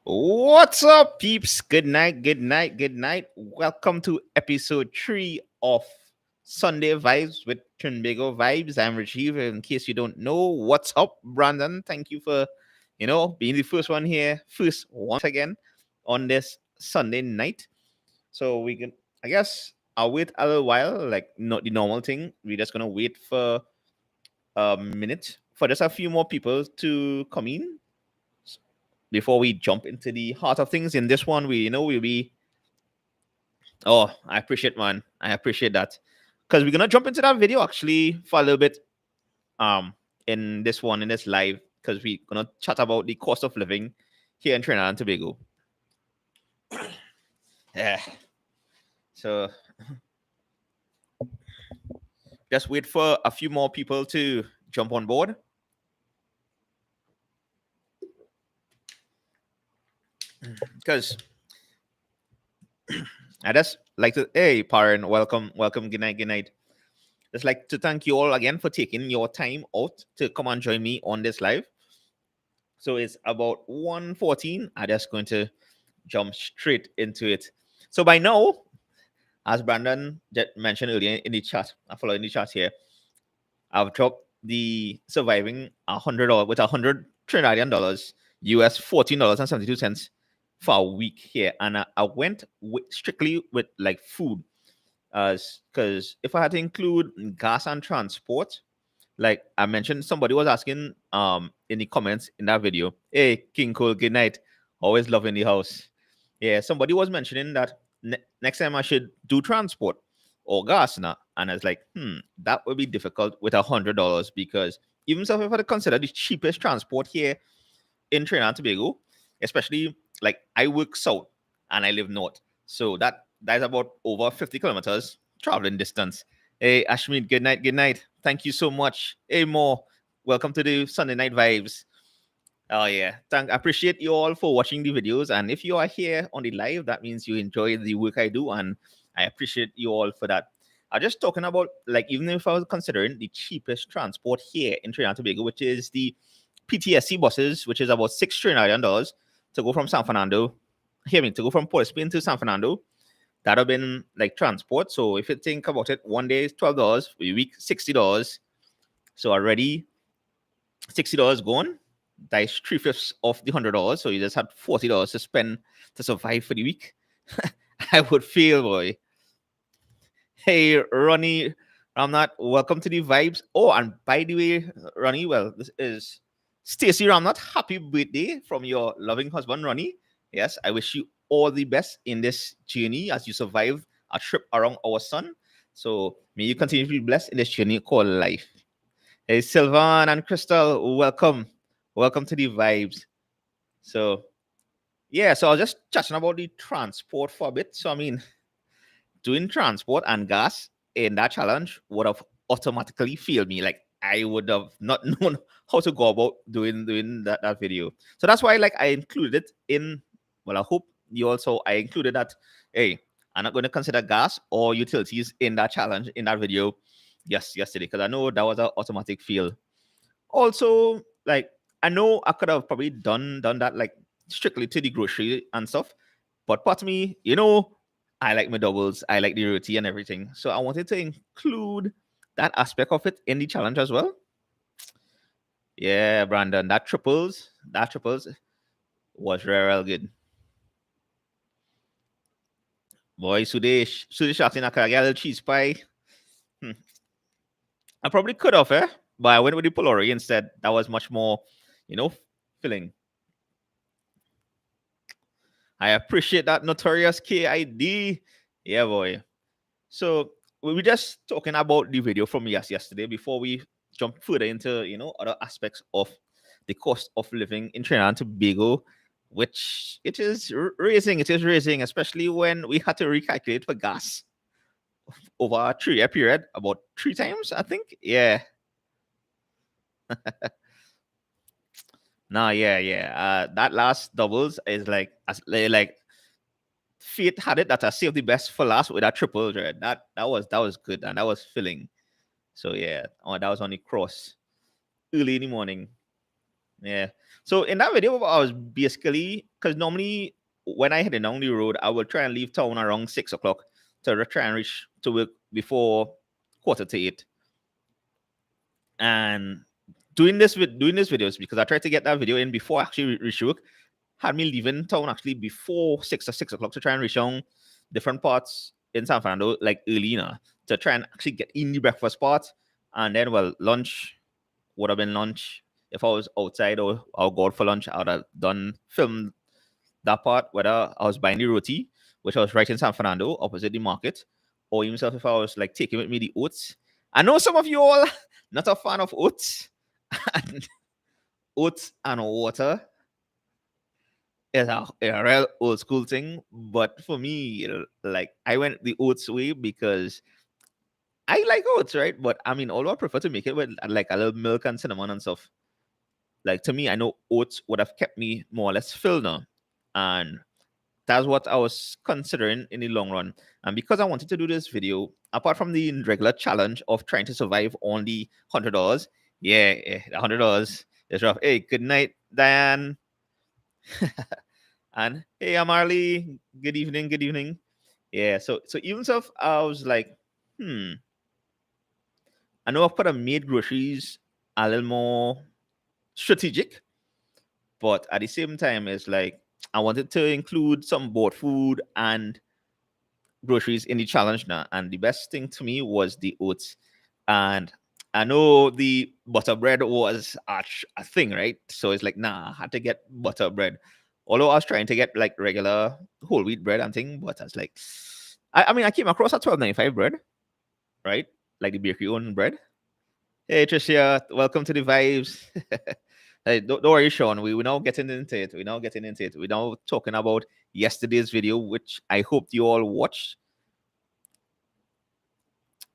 What's up, peeps? Good night, good night, good night. Welcome to episode 3 of Sunday Vibes with Trinbago Vibes. I'm Rajeev. In case you don't know, what's up, Brandon? Thank you for, being the first one here, first once again on this Sunday night. So we can, I guess, I'll wait a little while, like not the normal thing. We're just gonna wait for a minute for just a few more people to come in before we jump into the heart of things. In this one, we'll be. Oh, I appreciate, man. I appreciate that because we're gonna jump into that video actually for a little bit. In this one, in this live, because we're gonna chat about the cost of living here in Trinidad and Tobago. Yeah. So just wait for a few more people to jump on board. Because I just like to, hey, Paran, welcome, good night, good night. Just like to thank you all again for taking your time out to come and join me on this live. So it's about 1:14. I'm just going to jump straight into it. So by now, as Brandon mentioned earlier in the chat, I follow in the chat here, I've dropped the surviving $100 with $100 Trinidadian, US $14.72 for a week here. And I went strictly with like food. Because if I had to include gas and transport, like I mentioned, somebody was asking in the comments in that video, hey King Cole, good night. Always love in the house. Yeah, somebody was mentioning that next time I should do transport or gas now. And I was like, that would be difficult with $100 because even so if I had to consider the cheapest transport here in Trinidad and Tobago, especially like I work south and I live north. So that is about over 50 kilometers traveling distance. Hey, Ashmead, good night, good night. Thank you so much. Hey, Mo, welcome to the Sunday Night Vibes. Oh, yeah. I appreciate you all for watching the videos. And if you are here on the live, that means you enjoy the work I do. And I appreciate you all for that. I'm just talking about, like, even if I was considering the cheapest transport here in Trinidad and Tobago, which is the PTSC buses, which is about $6 Trinidadian to go from San Fernando, to go from Port Spain to San Fernando. That have been like transport. So if you think about it, one day is $12, for a week, $60. So already $60 gone. That is 3/5 of the $100. So you just had $40 to spend to survive for the week. I would feel, boy. Hey, Ronnie, I'm not welcome to the vibes. Oh, and by the way, Ronnie, well, this is Stacy Ramnat. Happy birthday from your loving husband, Ronnie. Yes, I wish you all the best in this journey as you survive a trip around our sun. So may you continue to be blessed in this journey called life. Hey, Sylvan and Crystal, welcome. Welcome to the vibes. So, yeah, so I was just chatting about the transport for a bit. So, I mean, doing transport and gas in that challenge would have automatically failed me. Like I would have not known how to go about doing that video. So that's why like I included it in. Well, I hope you also I included that. Hey, I'm not going to consider gas or utilities in that challenge in that video. Yes, yesterday because I know that was an automatic fail. Also, like I know I could have probably done that like strictly to the grocery and stuff, but part of me, I like my doubles, I like the roti and everything. So I wanted to include that aspect of it in the challenge as well. Yeah, Brandon, that triples was real good. Boy, Sudesh asking, can I get a little cheese pie? Hmm. I probably could have, but I went with the Polari instead. That was much more, you know, filling. I appreciate that notorious KID. Yeah, boy. So we were just talking about the video from yesterday before we jump further into other aspects of the cost of living in Trinidad and Tobago, which it is raising. It is raising, especially when we had to recalculate for gas over a 3 year period about 3 times. I think. Yeah. Nah. Yeah. Yeah. That last doubles is like fate had it that I saved the best for last with that triple. Right? That was good and that was filling. So yeah, that was on the cross early in the morning. Yeah. So in that video, I was basically, because normally when I headed down the road, I would try and leave town around 6 o'clock to try and reach to work before quarter to 8. And doing this videos because I tried to get that video in before I actually reach work, had me leaving town actually before 6 o'clock to try and reach down different parts in San Fernando, like early, to try and actually get in the breakfast part. And then, well, lunch would have been lunch. If I was outside or I would go out for lunch, I would have done film that part, whether I was buying the roti, which I was right in San Fernando, opposite the market, or even if I was like taking with me the oats. I know some of you all not a fan of oats, and oats and water is a real old school thing. But for me, like I went the oats way because I like oats, right? But I mean, although I prefer to make it with like a little milk and cinnamon and stuff, like to me, I know oats would have kept me more or less filled now. And that's what I was considering in the long run. And because I wanted to do this video, apart from the regular challenge of trying to survive on the $100, yeah, the $100 is rough. Hey, good night, Diane. And hey, I'm Marley. Good evening, good evening. Yeah, so even so, I was like, I know I could have made groceries a little more strategic, but at the same time, it's like I wanted to include some board food and groceries in the challenge now. And the best thing to me was the oats. And I know the butter bread was a thing, right? So it's like, nah, I had to get butter bread. Although I was trying to get like regular whole wheat bread and thing, but I was like, I mean, I came across a 12.95 bread, right? Like the bakery owned bread. Hey, Tricia, welcome to the vibes. Hey, don't worry, Sean. We're now getting into it. We're now getting into it. We're now talking about yesterday's video, which I hope you all watched.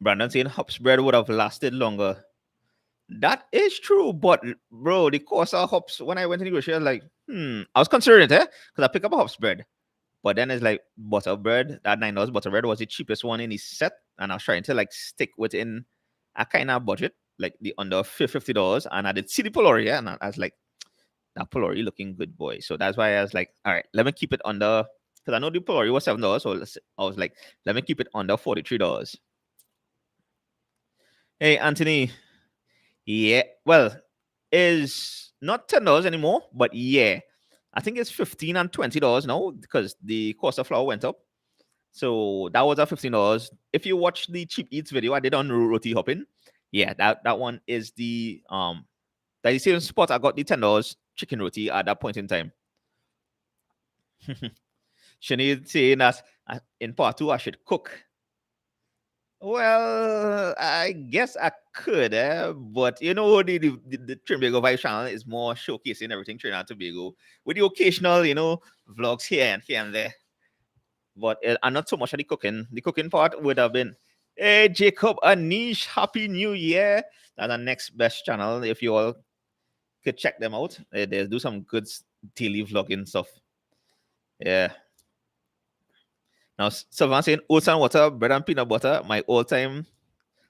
Brandon saying hops bread would have lasted longer. That is true, but bro, the cost of hops when I went to the grocery, I was like, I was considering it, because I pick up a hops bread. But then it's like butter bread, that $9 butter bread was the cheapest one in the set. And I was trying to like stick within a kind of budget, like the under $50. And I did see the Polori, yeah, and I was like, that Polori looking good, boy. So that's why I was like, all right, let me keep it under, because I know the Polori was $7. So I was like, let me keep it under $43. Hey, Anthony. Yeah. Well, is not $10 anymore, but yeah. I think it's $15 and $20 now because the cost of flour went up. So that was at $15. If you watch the cheap eats video I did on roti hopping, yeah, that one is the same spot I got the $10 chicken roti at that point in time. Sinead saying that in part two I should cook. Well, I guess I could, but you know, the Trinbago Vibe channel is more showcasing everything Trinidad and Tobago with the occasional, vlogs here and there. But I'm not so much of the cooking. The cooking part would have been, hey, Jacob Anish, Happy New Year. That's our next best channel. If you all could check them out, they do some good daily vlogging stuff. Yeah. Now, Sylvan saying oats and water, bread and peanut butter, my all time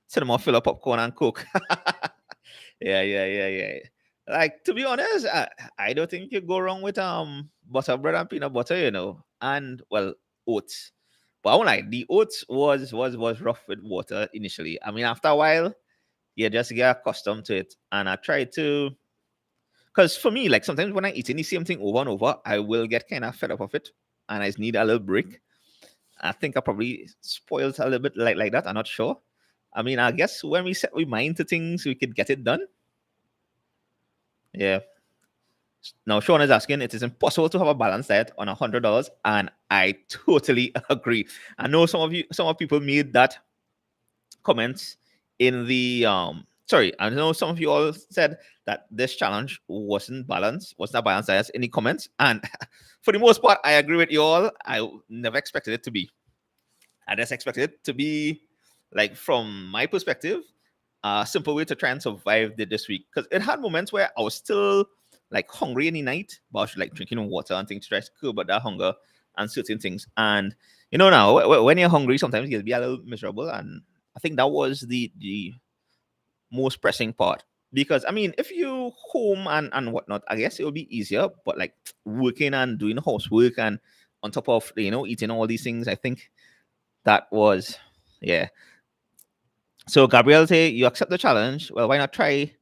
cinema fill up popcorn and coke. Yeah. Like to be honest, I don't think you go wrong with butter bread and peanut butter, and well, oats. But I won't lie, the oats was rough with water initially. I mean, after a while, you just get accustomed to it. And I try to, because for me, like sometimes when I eat the same thing over and over, I will get kind of fed up of it, and I just need a little break. I think I probably spoiled a little bit like that. I'm not sure. I mean, I guess when we set we mind to things, we could get it done. Yeah. Now, Sean is asking, it is impossible to have a balanced diet on $100, and I totally agree. I know some of people made that comments in the Sorry, I know some of you all said that this challenge wasn't a balanced diet in the comments, and for the most part, I agree with you all. I never expected it to be. I just expected it to be, like, from my perspective, a simple way to try and survive this week. Because it had moments where I was still like hungry in the night, but I was like drinking water and things to try to curb that hunger and certain things. And now when you're hungry, sometimes you'll be a little miserable. And I think that was the most pressing part. Because I mean, if you home and whatnot, I guess it will be easier. But like working and doing housework and on top of eating all these things, I think that was yeah. So Gabriel say you accept the challenge. Well, why not try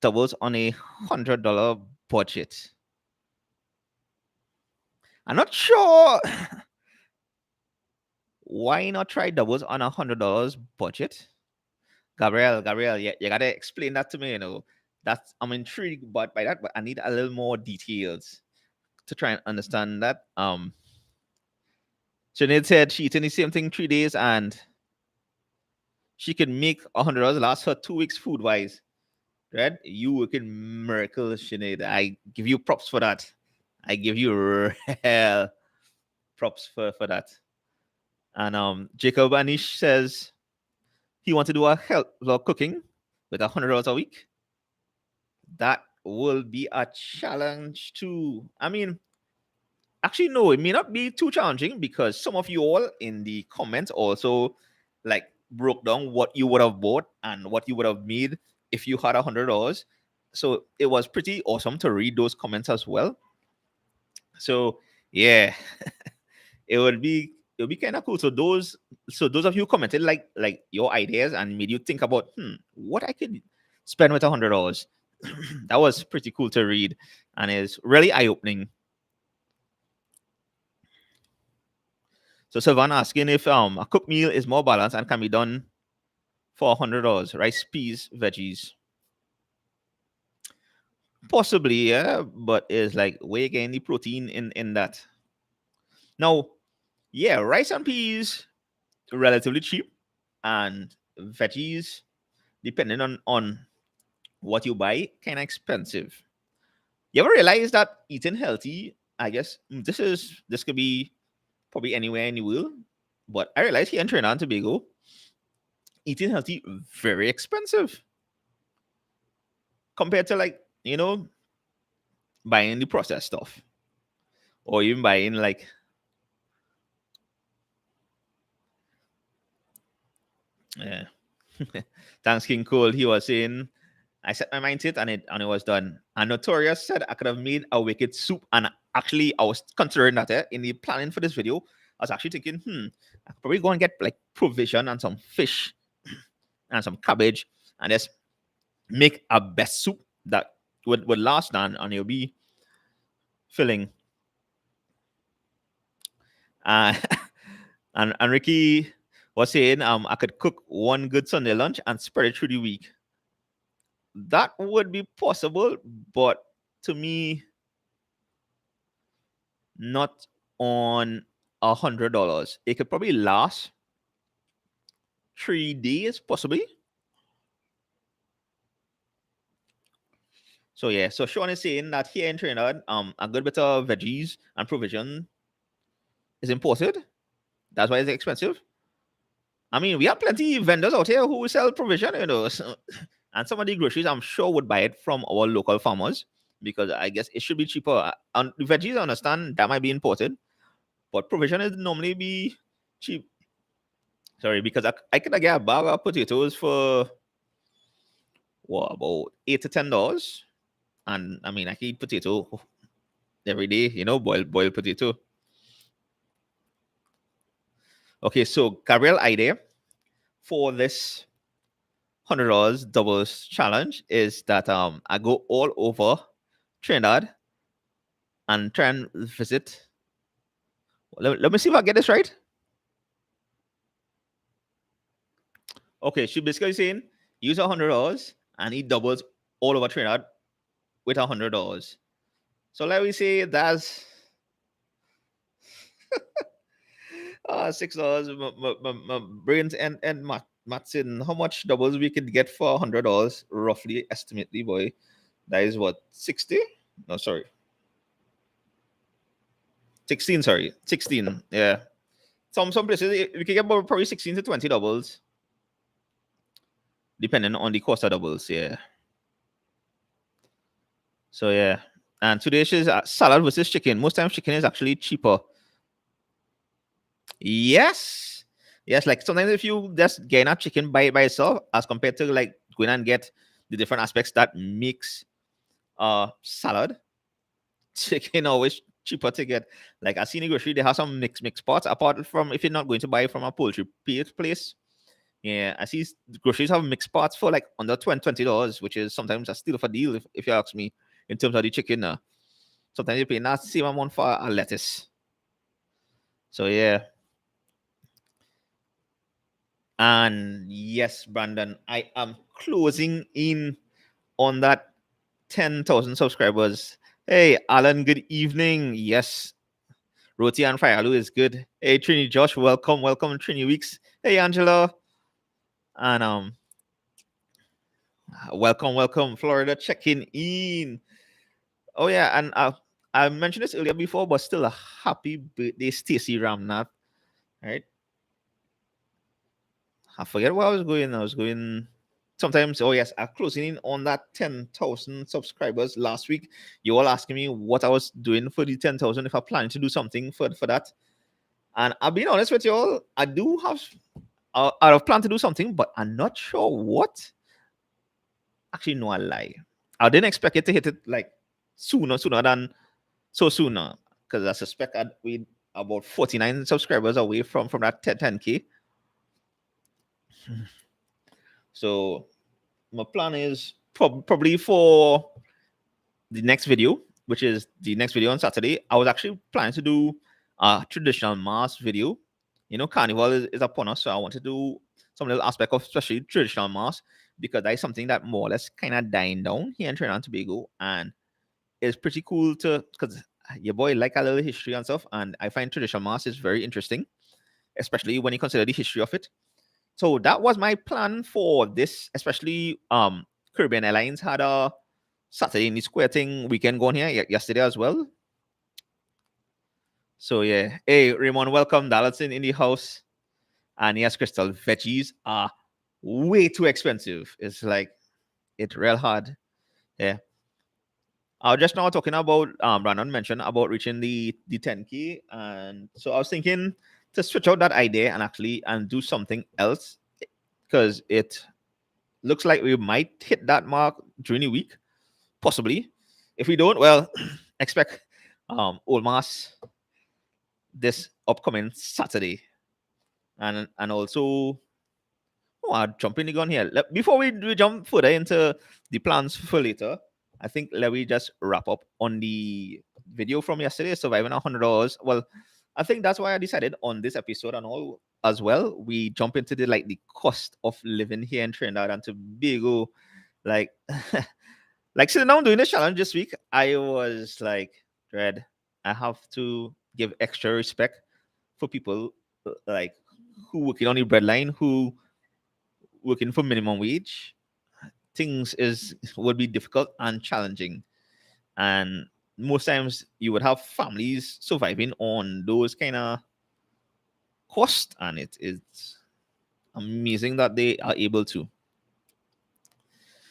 doubles on $100 budget? I'm not sure. Why not try doubles on $100 budget? Gabriel, yeah, you gotta explain that to me. That's I'm intrigued, by that, but I need a little more details to try and understand that. Sinead said she eating the same thing 3 days and she can make $100 last her 2 weeks food wise. Right? You working miracles, Sinead. I give you props for that. I give you real props for that. And Jacob Anish says he wants to do a health vlog cooking with $100 a week. That will be a challenge too. I mean, actually, no, it may not be too challenging because some of you all in the comments also like broke down what you would have bought and what you would have made if you had $100. So it was pretty awesome to read those comments as well. So yeah, it would be kind of cool. So those of you who commented like your ideas and made you think about what I could spend with $100. That was pretty cool to read and is really eye opening. So Sylvan asking if a cooked meal is more balanced and can be done for $100. Rice, peas, veggies. Possibly, yeah, but it's like where you getting the protein in that. Now, yeah, rice and peas relatively cheap, and veggies, depending on what you buy, kind of expensive. You ever realize that eating healthy, I guess this could be probably anywhere in the world, but I realize here in Trinidad and Tobago, eating healthy very expensive compared to like buying the processed stuff or even buying like yeah. Thanks King Cole. He was saying I set my mind to it and it was done. And Notorious said I could have made a wicked soup. And actually I was considering that in the planning for this video. I was actually thinking, I could probably go and get like provision and some fish and some cabbage and just make a best soup that would last and it'll be filling. Uh, and Ricky was saying I could cook one good Sunday lunch and spread it through the week. That would be possible, but to me, not on $100. It could probably last 3 days, possibly. So yeah, so Sean is saying that here in Trinidad, a good bit of veggies and provision is imported. That's why it's expensive. I mean, we have plenty of vendors out here who sell provision. So, and some of the groceries I'm sure would buy it from our local farmers because I guess it should be cheaper. And the veggies, I understand that might be imported, but provision is normally be cheap. Sorry, because I could get a bag of potatoes for what about $8 to $10, and I mean I can eat potato every day. Boiled potato. Okay, so Gabriel idea for this $100 doubles challenge is that I go all over Trinidad and try and visit. Let me see if I get this right. Okay, she basically saying use $100 and eat doubles all over Trinidad with $100. So let me say that's $6. My brains and maths in how much doubles we could get for $100 roughly estimately, boy. That is what 60? No, sorry, 16. Sorry, 16. Yeah, some places we could get about probably 16 to 20 doubles, depending on the cost of doubles. Yeah. So yeah, and today's is salad versus chicken. Most times chicken is actually cheaper. Yes. Yes, like sometimes if you just get a chicken by itself as compared to like going and get the different aspects that makes salad. Chicken always cheaper to get. Like I seen in grocery, they have some mixed pots. Apart from if you're not going to buy from a poultry place, yeah, I see groceries have mixed pots for like under $20, which is sometimes a steal of a deal if you ask me in terms of the chicken. Sometimes you pay not the same amount for a lettuce. So yeah, and yes, Brandon, I am closing in on that 10,000 subscribers. Hey, Alan, good evening. Yes, Roti and Firealoo is good. Hey, Trini Josh, welcome, Trini Weeks. Hey, Angela, and welcome, Florida, checking in. Oh yeah, and I mentioned this earlier before, but still a happy birthday, Stacy Ramnath. Right? I forget where I was going. I was going sometimes. Oh yes, I'm closing in on that 10,000 subscribers last week. You all asking me what I was doing for the 10,000, if I plan to do something for that. And I'll be honest with you all, I do have I have planned to do something, but I'm not sure what. Actually, no, I lie. I didn't expect it to hit it like sooner than so sooner, because I suspect we about 49 subscribers away from that 10K. So my plan is probably for the next video, which is the next video on Saturday. I was actually planning to do a traditional mass video. You know, Carnival is upon us, so I want to do some little aspect of especially traditional mass, because that is something that more or less kind of dying down here in Trinidad and Tobago, and it's pretty cool to because your boy like a little history and stuff, and I find traditional mass is very interesting, especially when you consider the history of it. So that was my plan for this, especially Caribbean Airlines had a Saturday in the Square thing weekend going here yesterday as well. So yeah, hey Raymond, welcome. Dallas in the house, and yes, Crystal, veggies are way too expensive. It's like it's real hard. Yeah, I was just now talking about Brandon mentioned about reaching the 10K, and so I was thinking to switch out that idea and actually and do something else, because it looks like we might hit that mark during the week, possibly. If we don't, well, expect Old Mass this upcoming Saturday, and also I'll jump in the gun here. Before we jump further into the plans for later, I think let me just wrap up on the video from yesterday, surviving $100. Well, I think that's why I decided on this episode and all as well. We jump into the cost of living here in Trinidad and Tobago. Like like sitting down doing this challenge this week, I was like, Dread, I have to give extra respect for people like who working on the breadline, who working for minimum wage. Things is would be difficult and challenging, and most times you would have families surviving on those kind of costs, and it is amazing that they are able to.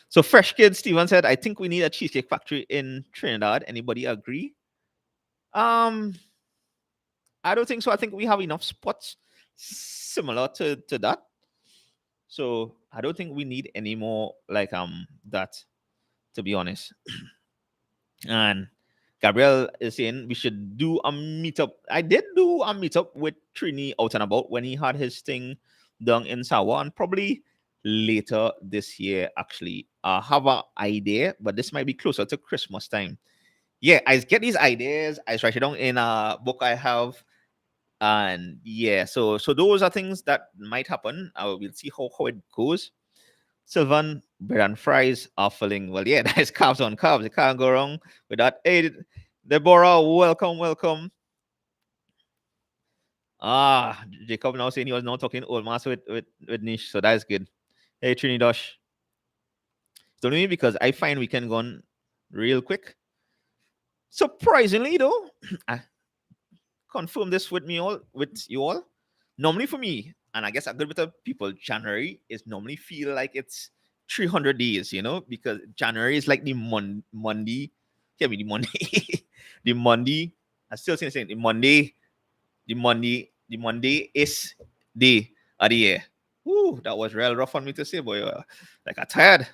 So Fresh Kid Steven said, I think we need a cheesecake factory in Trinidad. Anybody agree? um I don't think so. I think we have enough spots similar to that, so I don't think we need any more like that, to be honest. And Gabriel is saying we should do a meetup. I did do a meetup with Trini out and about when he had his thing down in Sawa, and probably later this year, actually. I have an idea, but this might be closer to Christmas time. Yeah, I get these ideas. I write it down in a book I have. And yeah, so those are things that might happen. We'll see how it goes. Sylvan, bread and fries are filling. Well, yeah, that's carbs on carbs. You can't go wrong with that. Hey, Deborah, welcome. Jacob now saying he was now talking old mass with Nish, so that's good. Hey, Trinidosh. It's only me because I find we can go on real quick. Surprisingly, though, I confirm this with you all. Normally for me, and I guess a good bit of people, January is normally feel like it's 300 days, because January is like the Monday. Can't be the Monday. the Monday. I still saying the Monday is day of the year. Woo, that was real rough on me to say, boy. Like I'm tired.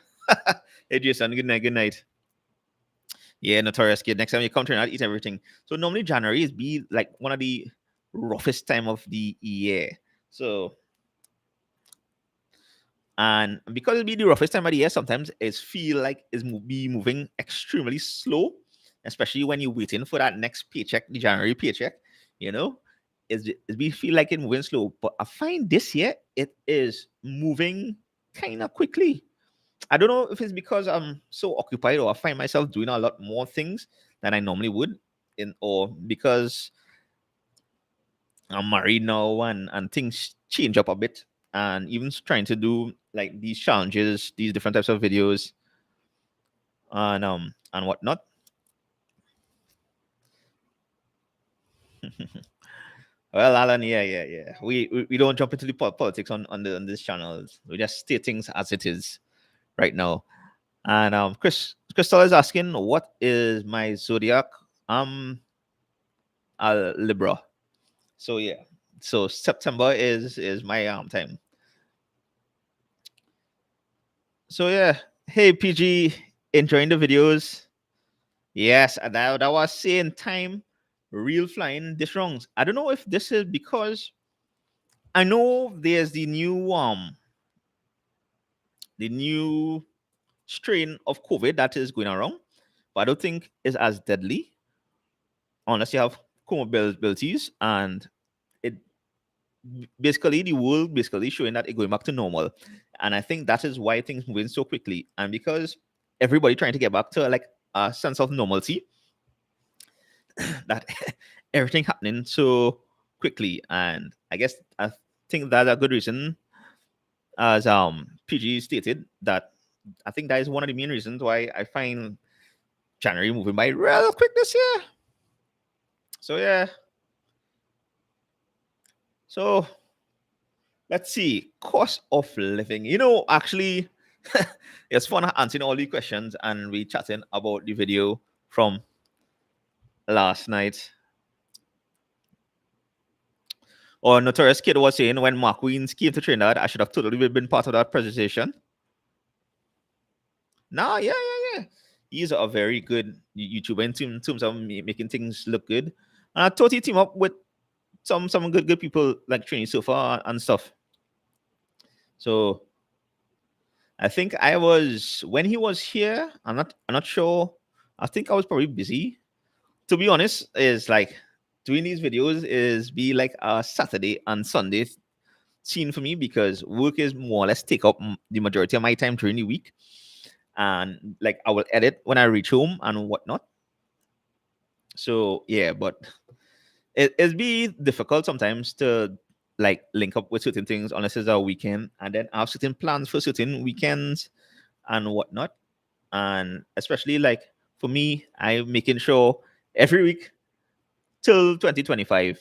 Hey, Jason, good night, good night. Yeah, notorious kid. Next time you come to Trinidad, eat everything. So normally January is be like one of the roughest time of the year. So and because it be the roughest time of the year, sometimes it's feel like be moving extremely slow, especially when you're waiting for that next paycheck, the January paycheck. You know, it be feel like it moving slow. But I find this year it is moving kind of quickly. I don't know if it's because I'm so occupied or I find myself doing a lot more things than I normally would, or because I'm married now and things change up a bit. And even trying to do like these challenges, these different types of videos, and whatnot. Well, Alan, yeah. We don't jump into the politics on this channel. We just state things as it is right now. And Crystal is asking, what is my zodiac? I'm a Libra. So yeah. So September is my time. So yeah. Hey PG, enjoying the videos. Yes, and that was saying time real flying this wrongs. I don't know if this is because I know there's the new strain of COVID that is going around, but I don't think it's as deadly unless you have comorbidities and it basically the world basically showing that it's going back to normal. And I think that is why things moving so quickly. And because everybody trying to get back to like a sense of normalcy, that everything happening so quickly. And I guess I think that's a good reason, as PG stated, that I think that is one of the main reasons why I find January moving by real quick this year. So yeah. So let's see. Cost of living. Actually, it's fun answering all the questions and we chatting about the video from last night. Or Notorious Kid was saying when Mark Wiens came to Trinidad, I should have totally been part of that presentation. Nah, yeah. He's a very good YouTuber in terms of making things look good. And I thought he team up with some good people like Trini so far and stuff. So I think I was when he was here. I'm not sure. I think I was probably busy. To be honest, is like doing these videos is be like a Saturday and Sunday scene for me because work is more or less take up the majority of my time during the week, and like I will edit when I reach home and whatnot. So yeah, but it'd be difficult sometimes to like link up with certain things unless it's a weekend, and then I have certain plans for certain weekends and whatnot. And especially like for me, I'm making sure every week till 2025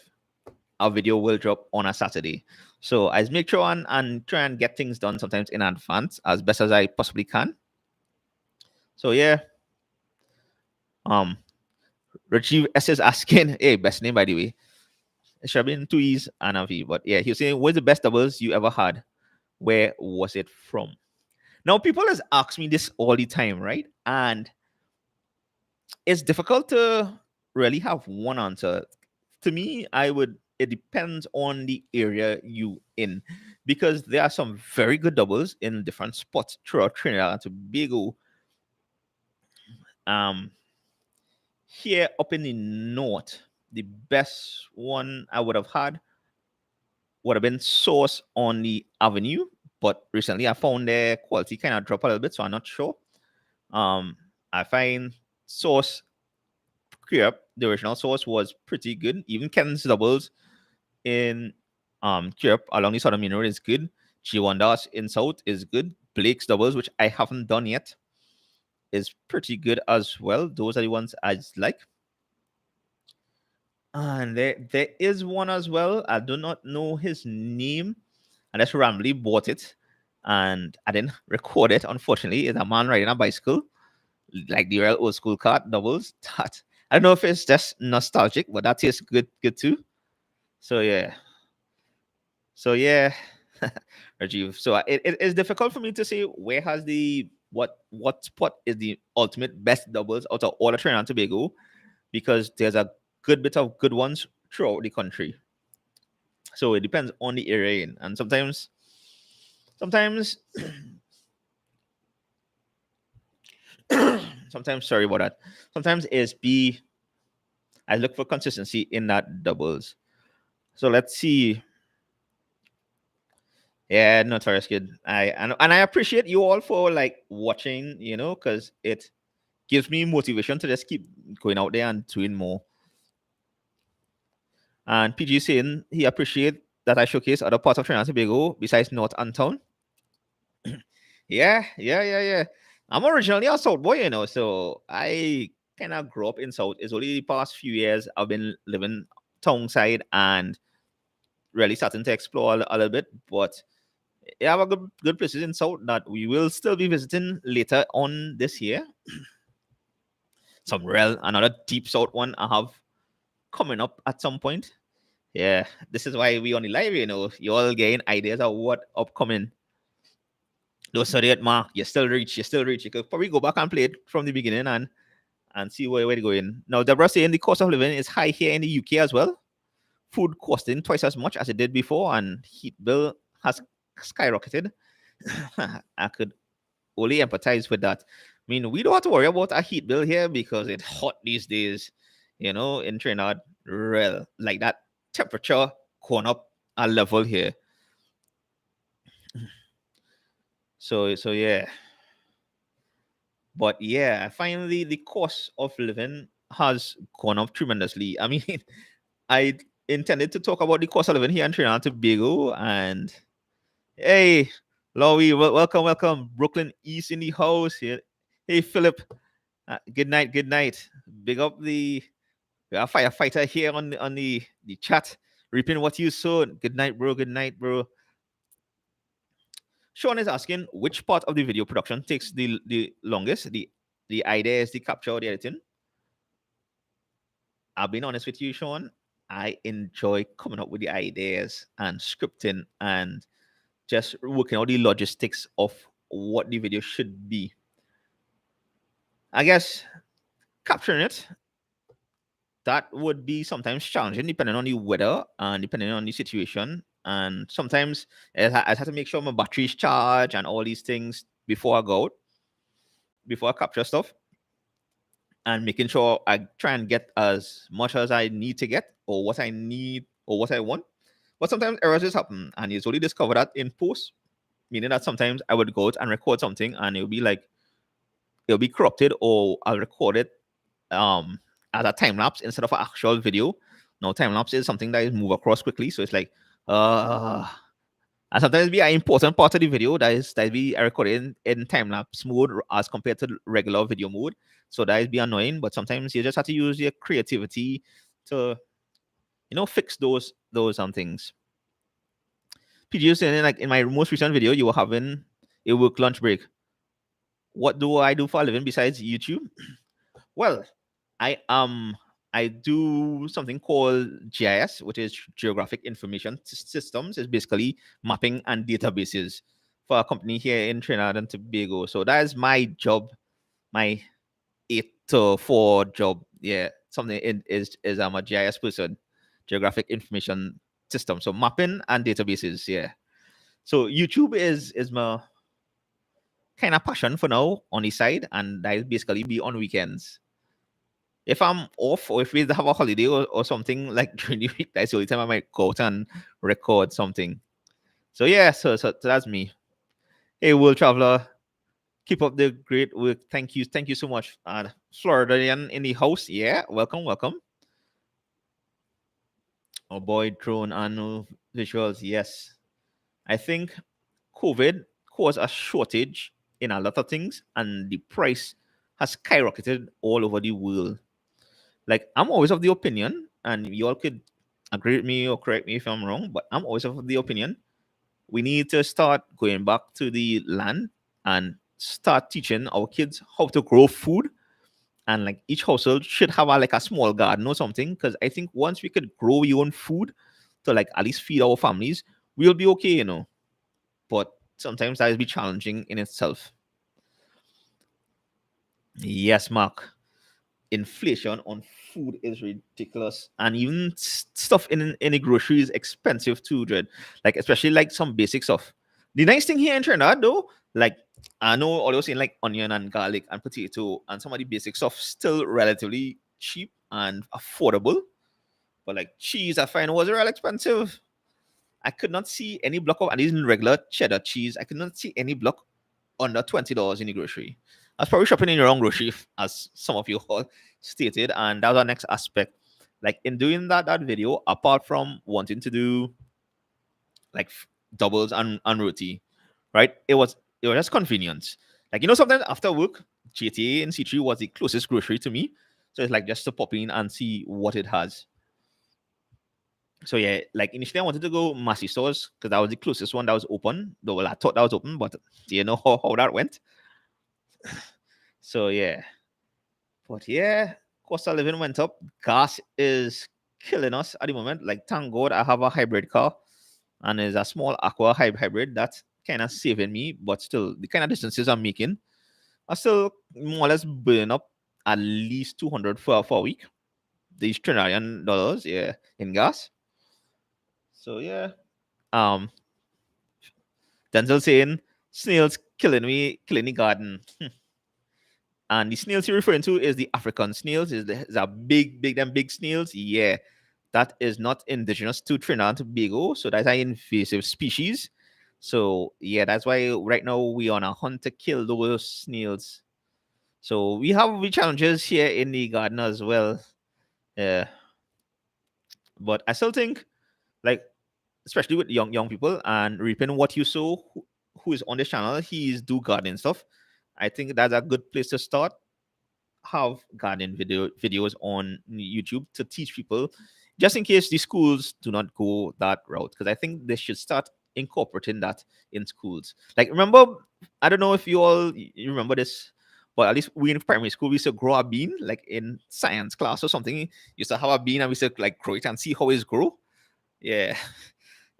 a video will drop on a Saturday. So I make sure and try and get things done sometimes in advance as best as I possibly can. So yeah. Um Rajeev S is asking, hey, best name by the way. It should have been two E's and a V. But yeah, he was saying, what's the best doubles you ever had? Where was it from? Now, people has asked me this all the time, right? And it's difficult to really have one answer. To me, it depends on the area you in because there are some very good doubles in different spots throughout Trinidad and Tobago. Um, Here up in the north, the best one I would have had would have been Source on the Avenue, but recently I found their quality kind of drop a little bit, so I'm not sure. Um, I find Source Crep, the original Source was pretty good. Even Ken's doubles in Crep along the Southern Main Road is good. G1 in South is good. Blake's doubles, which I haven't done yet, is pretty good as well. Those are the ones I like. And there is one as well. I do not know his name. And that's randomly bought it. And I didn't record it, unfortunately. It's a man riding a bicycle, like the real old school car doubles. That I don't know if it's just nostalgic, but that is good too. So yeah. So yeah. Rajiv. So it is difficult for me to say where has the what spot is the ultimate best doubles out of all of Trinidad and Tobago, because there's a good bit of good ones throughout the country. So it depends on the area you're in. And sometimes sometimes sorry about that. Sometimes it's B. I look for consistency in that doubles. So let's see. Yeah, Notorious Kid. And I appreciate you all for like watching, because it gives me motivation to just keep going out there and doing more. And PG saying he appreciate that I showcase other parts of Trinidad and Tobago besides North and Town. Yeah. I'm originally a South boy, so I kind of grew up in South. It's only the past few years I've been living town side and really starting to explore a little bit. But yeah, have a good places in South that we will still be visiting later on this year. Some real another deep South one I have coming up at some point. Yeah, this is why we on the live, you all getting ideas of what upcoming. Those 38 mark, you still reach. You could probably go back and play it from the beginning and see where we're going. Now, Deborah saying the cost of living is high here in the UK as well. Food costing twice as much as it did before, and heat bill has skyrocketed. I could only empathize with that. I mean, we don't have to worry about a heat bill here because it's hot these days, in Trinidad. Real like that temperature going up a level here. So yeah. But yeah, finally the cost of living has gone up tremendously. I mean, I intended to talk about the cost of living here in Trinidad and Tobago, and hey, Lowy, welcome. Brooklyn East in the house here. Hey, Philip. Good night, good night. Big up the firefighter here on the chat, reaping what you sowed. Good night, bro. Good night, bro. Sean is asking which part of the video production takes the longest. The idea is the capture or the editing. I'll be honest with you, Sean. I enjoy coming up with the ideas and scripting and just working out the logistics of what the video should be. I guess capturing it, that would be sometimes challenging depending on the weather and depending on the situation. And sometimes I have to make sure my battery is charged and all these things before I go out, before I capture stuff, and making sure I try and get as much as I need to get or what I need or what I want. But sometimes errors just happen, and you only discover that in post, meaning that sometimes I would go out and record something and it'll be corrupted, or I'll record it as a time lapse instead of an actual video. Now, time lapse is something that is move across quickly, so it's like uh and sometimes be an important part of the video that be recorded in time lapse mode as compared to regular video mode. So that is be annoying, but sometimes you just have to use your creativity to fix those things. PG was saying like in my most recent video, you were having a work lunch break. What do I do for a living besides YouTube? Well, I I do something called GIS, which is Geographic Information Systems. It's basically mapping and databases for a company here in Trinidad and Tobago. So that is my job, my 8 to 4 job. Yeah, something is I'm a GIS person, Geographic Information System. So mapping and databases. Yeah. So YouTube is my kind of passion for now on the side, and that is basically be on weekends. If I'm off or if we have a holiday or something like during the week, that's the only time I might go out and record something. So yeah, so that's me. Hey, world traveler, keep up the great work. Thank you so much. Floridian in the house, yeah, welcome. Oh boy, drone and visuals, yes. I think COVID caused a shortage in a lot of things, and the price has skyrocketed all over the world. Like, I'm always of the opinion, and you all could agree with me or correct me if I'm wrong, but I'm always of the opinion we need to start going back to the land and start teaching our kids how to grow food. And like each household should have like a small garden or something. Because I think once we could grow your own food to like at least feed our families, we'll be okay. But sometimes that will be challenging in itself. Yes, Mark. Inflation on food is ridiculous, and even stuff in any grocery is expensive too, Dread. Like especially like some basic stuff. The nice thing here in Trinidad, though, like I know all you're saying like onion and garlic and potato and some of the basic stuff still relatively cheap and affordable. But like cheese, I find was real expensive. I could not see any block of, and even regular cheddar cheese. I could not see any block under $20 in the grocery. I was probably shopping in the wrong grocery, as some of you all stated, and that was our next aspect. Like in doing that video, apart from wanting to do like doubles and roti, right? It was just convenience. Like sometimes after work, GTA and C3 was the closest grocery to me, so it's like just to pop in and see what it has. So yeah, like initially I wanted to go Massey stores because that was the closest one that was open. Though well, I thought that was open, but do you know how that went? So yeah, but yeah, cost of living went up. Gas is killing us at the moment. Like thank God I have a hybrid car and it's a small aqua hybrid that's kind of saving me, but still the kind of distances I'm making are still more or less burning up at least 200 for a week. These Trinidadian dollars, yeah, in gas. So yeah. Um Denzel saying snails killing me, killing the garden. And the snails you're referring to is the African snails. Is a them big snails. Yeah, that is not indigenous to Trinidad and Tobago. So that's an invasive species. So yeah, that's why right now we are on a hunt to kill those snails. So we have the challenges here in the garden as well. Yeah, but I still think like especially with young people and reaping what you sow. Who is on this channel? He's do gardening stuff. I think that's a good place to start. Have garden videos on YouTube to teach people, just in case the schools do not go that route. Because I think they should start incorporating that in schools. Like remember, I don't know if you remember this, but at least we in primary school we used to grow a bean, like in science class or something. You used to have a bean and we used to like grow it and see how it's grow. Yeah,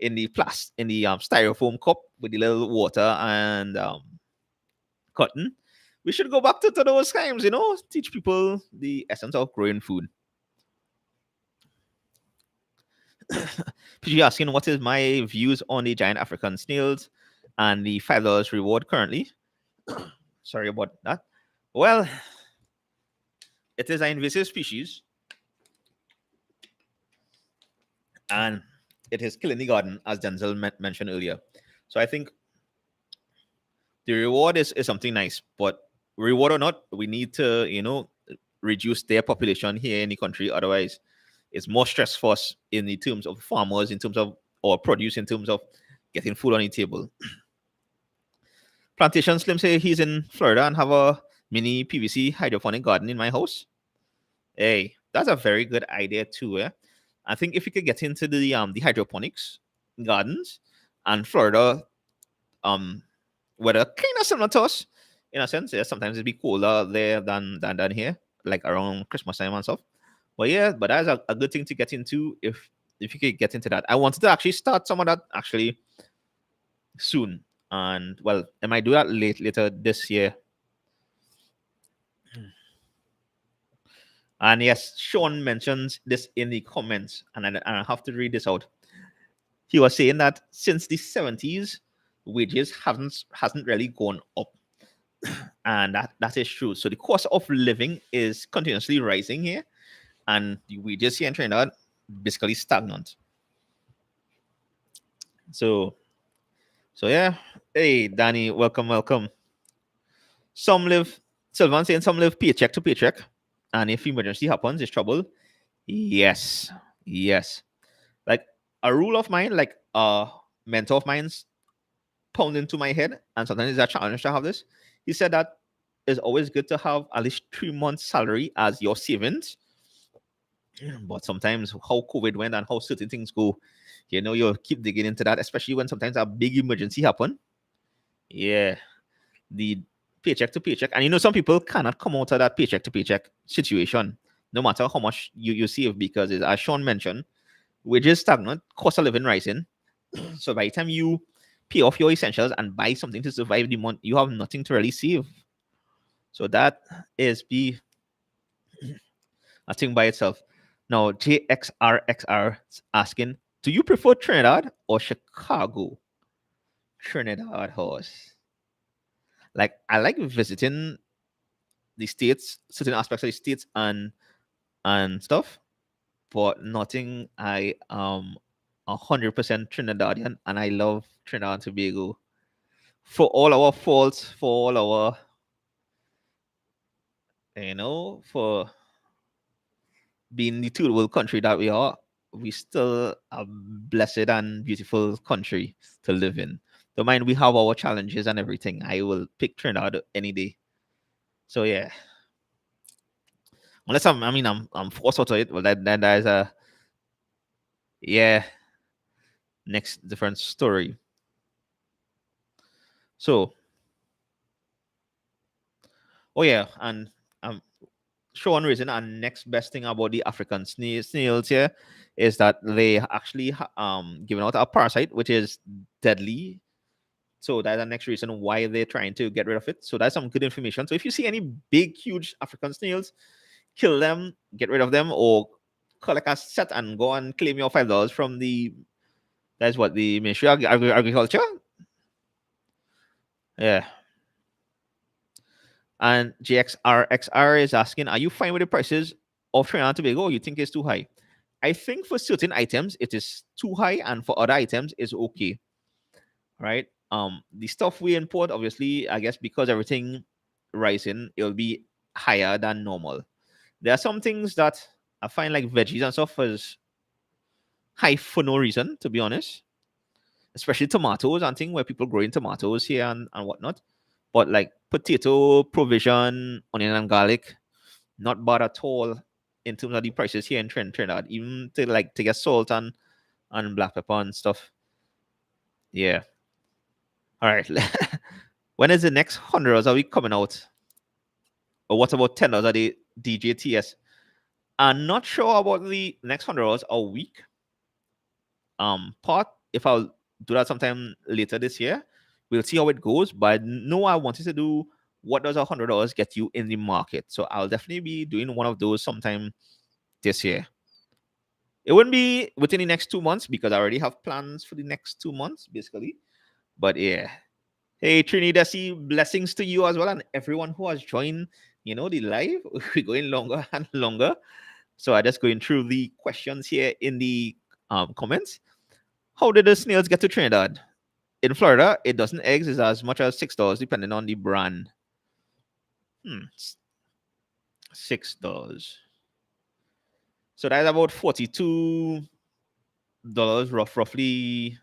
in the styrofoam cup with the little water and cotton. We should go back to those times, teach people the essence of growing food. PG asking what is my views on the giant African snails and the $5 reward currently. Sorry about that. Well, it is an invasive species and it is killing the garden, as Denzel mentioned earlier. So I think the reward is something nice, but reward or not, we need to, reduce their population here in the country. Otherwise, it's more stress for us in the terms of farmers, in terms of or produce, in terms of getting food on the table. Plantation Slim say he's in Florida and have a mini PVC hydroponic garden in my house. Hey, that's a very good idea too. Yeah, I think if we could get into the hydroponics gardens and Florida, weather kind of similar to us in a sense. Yeah, sometimes it'd be cooler there than here, like around Christmas time and stuff. But yeah, but that's a good thing to get into if you could get into that. I wanted to actually start some of that actually soon, and well, I might do that later this year. And yes, Sean mentions this in the comments, and I have to read this out. He was saying that since the 70s, wages hasn't really gone up, and that is true. So the cost of living is continuously rising here, and the wages here in Trinidad basically stagnant. So yeah. Hey Danny, welcome. Some live Sylvan saying some live paycheck to paycheck, and if emergency happens, it's trouble. Yes, yes. Like a rule of mine, like a mentor of mine's pounded into my head, and sometimes it's a challenge to have this. He said that it's always good to have at least 3 months' salary as your savings. But sometimes how COVID went and how certain things go, you'll keep digging into that, especially when sometimes a big emergency happen. Yeah, the paycheck to paycheck, and some people cannot come out of that paycheck to paycheck situation, no matter how much you save, because as Sean mentioned, wages stagnant, cost of living rising. So by the time you pay off your essentials and buy something to survive the month, you have nothing to really save. So that is be a thing by itself. Now JXRXR is asking, do you prefer Trinidad or Chicago? Trinidad horse. Like I like visiting the states, certain aspects of the states and stuff, but nothing. I 100% Trinidadian, and I love Trinidad and Tobago for all our faults, for all our for being the two world country that we are. We still a blessed and beautiful country to live in. Don't mind we have our challenges and everything. I will pick Trinidad any day. So yeah, unless I'm forced out of it. Well, that is a yeah next different story. So oh yeah, and show one reason and next best thing about the African snails here is that they actually given out a parasite which is deadly. So that's the next reason why they're trying to get rid of it. So that's some good information. So if you see any big, huge African snails, kill them, get rid of them, or collect a set and go and claim your $5 from the that's what the Ministry of Agriculture. Yeah. And JXRXR is asking, are you fine with the prices of Trinidad and Tobago? Or you think it's too high? I think for certain items it is too high, and for other items it's okay. Right? The stuff we import, obviously, I guess because everything rising, it'll be higher than normal. There are some things that I find like veggies and stuff is high for no reason, to be honest. Especially tomatoes and things where people growing tomatoes here and whatnot. But like potato, provision, onion and garlic, not bad at all in terms of the prices here in Trinidad. Even to get salt and black pepper and stuff. Yeah. All right. When is the next $100 are we coming out? Or what about $10 are the DJTS? I'm not sure about the next $100 a week. Part if I'll do that sometime later this year, we'll see how it goes. But no, I wanted to do what does $100 get you in the market. So I'll definitely be doing one of those sometime this year. It wouldn't be within the next 2 months because I already have plans for the next 2 months, basically. But yeah. Hey Trinidad, blessings to you as well, and everyone who has joined, the live. We're going longer and longer. So I just going through the questions here in the comments. How did the snails get to Trinidad? In Florida, a dozen eggs is as much as $6, depending on the brand. $6. So that's about $42, roughly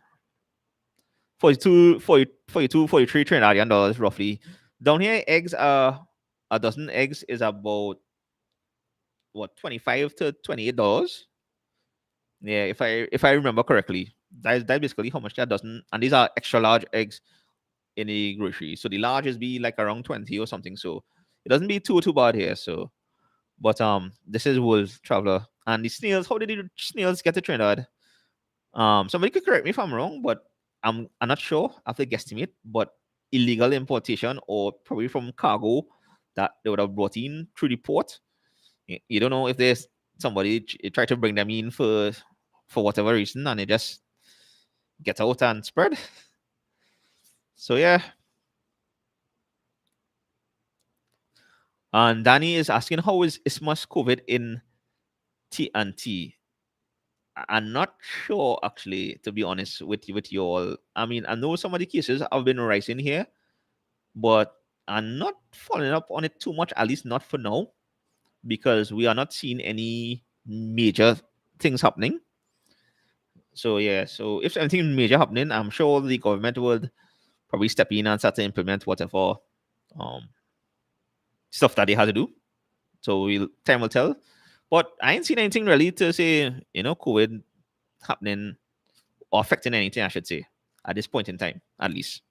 42, 43 Trinidadian dollars, roughly. Down here, eggs are a dozen eggs is about what, $25 to $28. Yeah, if I remember correctly, that's basically how much that dozen. And these are extra large eggs in the grocery. So the largest be like around 20 or something. So it doesn't be too bad here. So, but this is Wolf Traveler and the snails. How did the snails get to Trinidad? Somebody could correct me if I'm wrong, but I'm not sure. I have to guesstimate, but illegal importation or probably from cargo that they would have brought in through the port. You don't know if there's somebody try to bring them in for whatever reason and it just get out and spread. So yeah. And Danny is asking, how is Ismas COVID in TNT? I'm not sure actually, to be honest with you all. I mean, I know some of the cases have been rising here, but I'm not following up on it too much, at least not for now, because we are not seeing any major things happening. So yeah, so if anything major happening, I'm sure the government would probably step in and start to implement whatever um stuff that they have to do. So time will tell. But I ain't seen anything really to say, COVID happening or affecting anything, I should say, at this point in time, at least.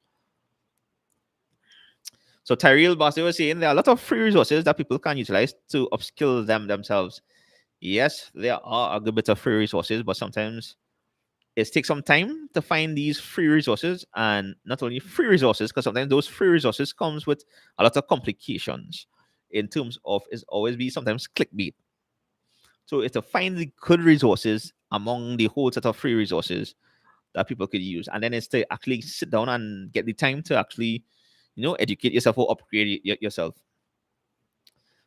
So Tyrell Bassi was saying there are a lot of free resources that people can utilize to upskill themselves. Yes, there are a good bit of free resources, but sometimes is take some time to find these free resources, and not only free resources, because sometimes those free resources comes with a lot of complications in terms of is always be sometimes clickbait. So it's to find the good resources among the whole set of free resources that people could use, and then it's to actually sit down and get the time to actually, educate yourself or upgrade yourself.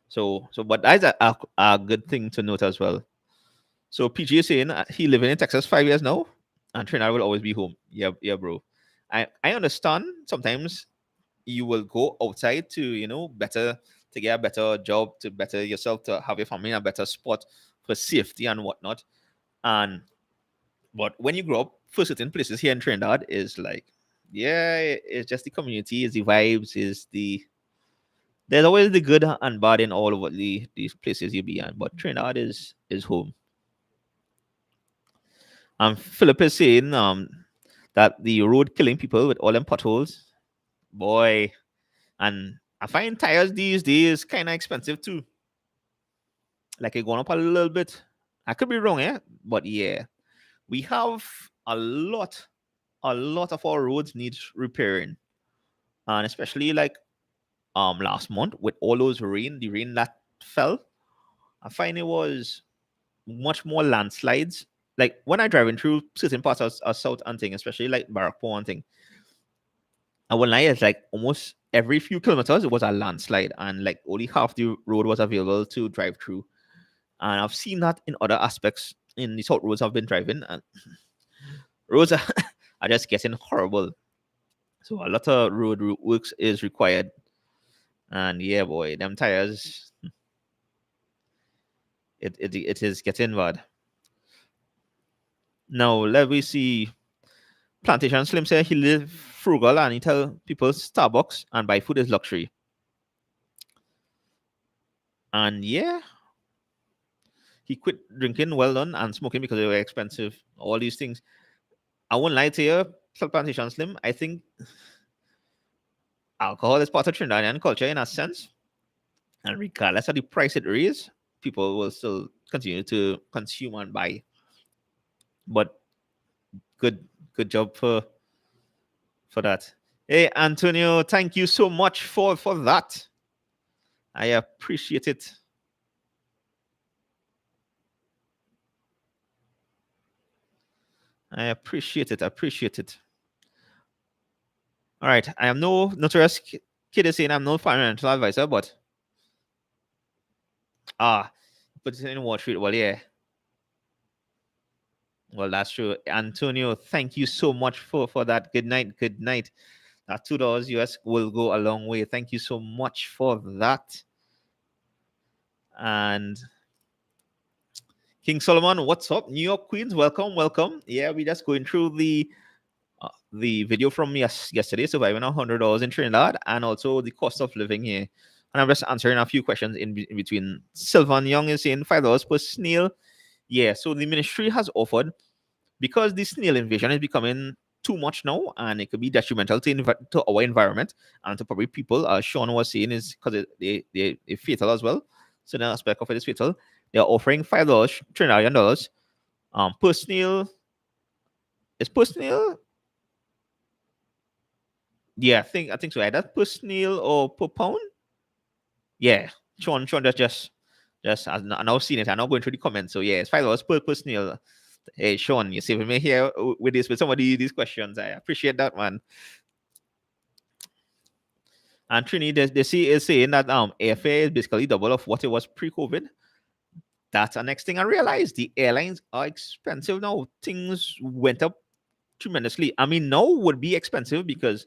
So but that's a good thing to note as well. So PG is saying he living in Texas 5 years now, and Trinidad will always be home. Yeah, yeah, bro. I understand sometimes you will go outside to better to get a better job, to better yourself, to have your family in a better spot for safety and whatnot. And but when you grow up, for certain places here in Trinidad is like, yeah, it's just the community, is the vibes, is the there's always the good and bad in all of what these places you be in. But Trinidad is home. And Philip is saying that the road killing people with all them potholes, boy. And I find tires these days kind of expensive too. Like it going up a little bit. I could be wrong, but yeah, we have a lot, a lot of our roads needs repairing, and especially like last month with all those rain, the rain that fell, I find it was much more landslides. Like when I driving through certain parts of South and thing, especially like Barrackpore and thing, I will lie, it's like almost every few kilometers it was a landslide, and like only half the road was available to drive through. And I've seen that in other aspects in the South roads I've been driving, and roads are, are just getting horrible. So a lot of works is required. And yeah, boy, them tires, it is getting bad. Now let me see. Plantation Slim said he live frugal and he tell people Starbucks and buy food is luxury. And yeah, he quit drinking, well done, and smoking because they were expensive. All these things. I won't lie to you, Plantation Slim. I think alcohol is part of Trinidadian culture in a sense. And regardless of the price it is, people will still continue to consume and buy. But good good job for that. Hey Antonio, thank you so much for that. I appreciate it. I appreciate it. I appreciate it. All right. I am no notorious kid is saying I'm no financial advisor, but ah, put it in Wall Street. Well, yeah. Well, that's true. Antonio, thank you so much for that. Good night. Good night. That $2 US will go a long way. Thank you so much for that. And King Solomon, what's up? New York Queens, welcome, welcome. Yeah, we just going through the video from yesterday, surviving $100 in Trinidad, and also the cost of living here. And I'm just answering a few questions in between. Sylvan Young is saying $5 per snail. Yeah, so the ministry has offered, because the snail invasion is becoming too much now, and it could be detrimental to our environment and to probably people. As Sean was saying, is because they're fatal as well. So the aspect of it is fatal. They're offering $5 Trinidadian dollars per snail. Is per snail? Yeah, I think so. Either per snail or per pound. Yeah, Sean, that's just I've now seen it. I'm not going through the comments. So yeah, it's $5 per snail. Hey Sean, you're saving me here with some of these questions. I appreciate that, man. And Trini, they see is saying that airfare is basically double of what it was pre-COVID. That's the next thing I realized. The airlines are expensive now. Things went up tremendously. I mean, now would be expensive because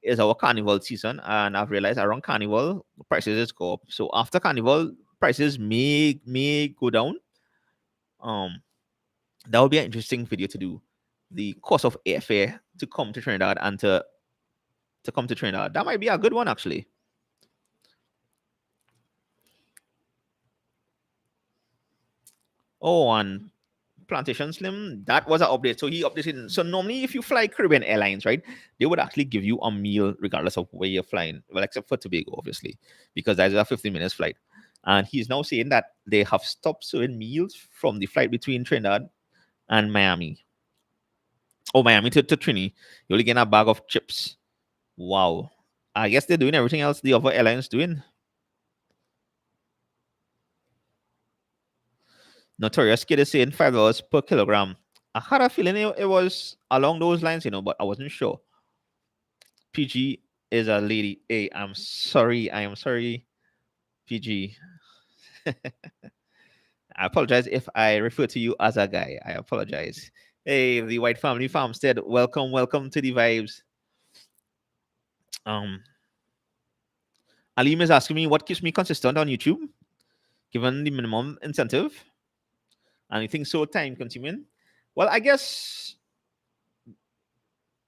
it's our carnival season, and I've realized around carnival prices is go up. So after carnival, prices may go down. Um, that would be an interesting video to do. The cost of airfare to come to Trinidad and to come to Trinidad. That might be a good one actually. Oh, and Plantation Slim, that was an update. So he updated. So normally, if you fly Caribbean Airlines, right, they would actually give you a meal regardless of where you're flying. Well, except for Tobago, obviously, because that's a 15 minutes flight. And he's now saying that they have stopped serving meals from the flight between Trinidad and Miami. Oh, Miami to Trini. You only get a bag of chips. Wow. I guess they're doing everything else the other airlines doing. Notorious Kid is saying $5 per kilogram. I had a feeling it was along those lines, but I wasn't sure. PG is a lady. Hey, I'm sorry. I am sorry, PG. I apologize if I refer to you as a guy. I apologize. Hey, the White Family Farmstead. Welcome, welcome to the vibes. Um, Alim is asking me what keeps me consistent on YouTube, given the minimum incentive. Anything so time consuming? Well, I guess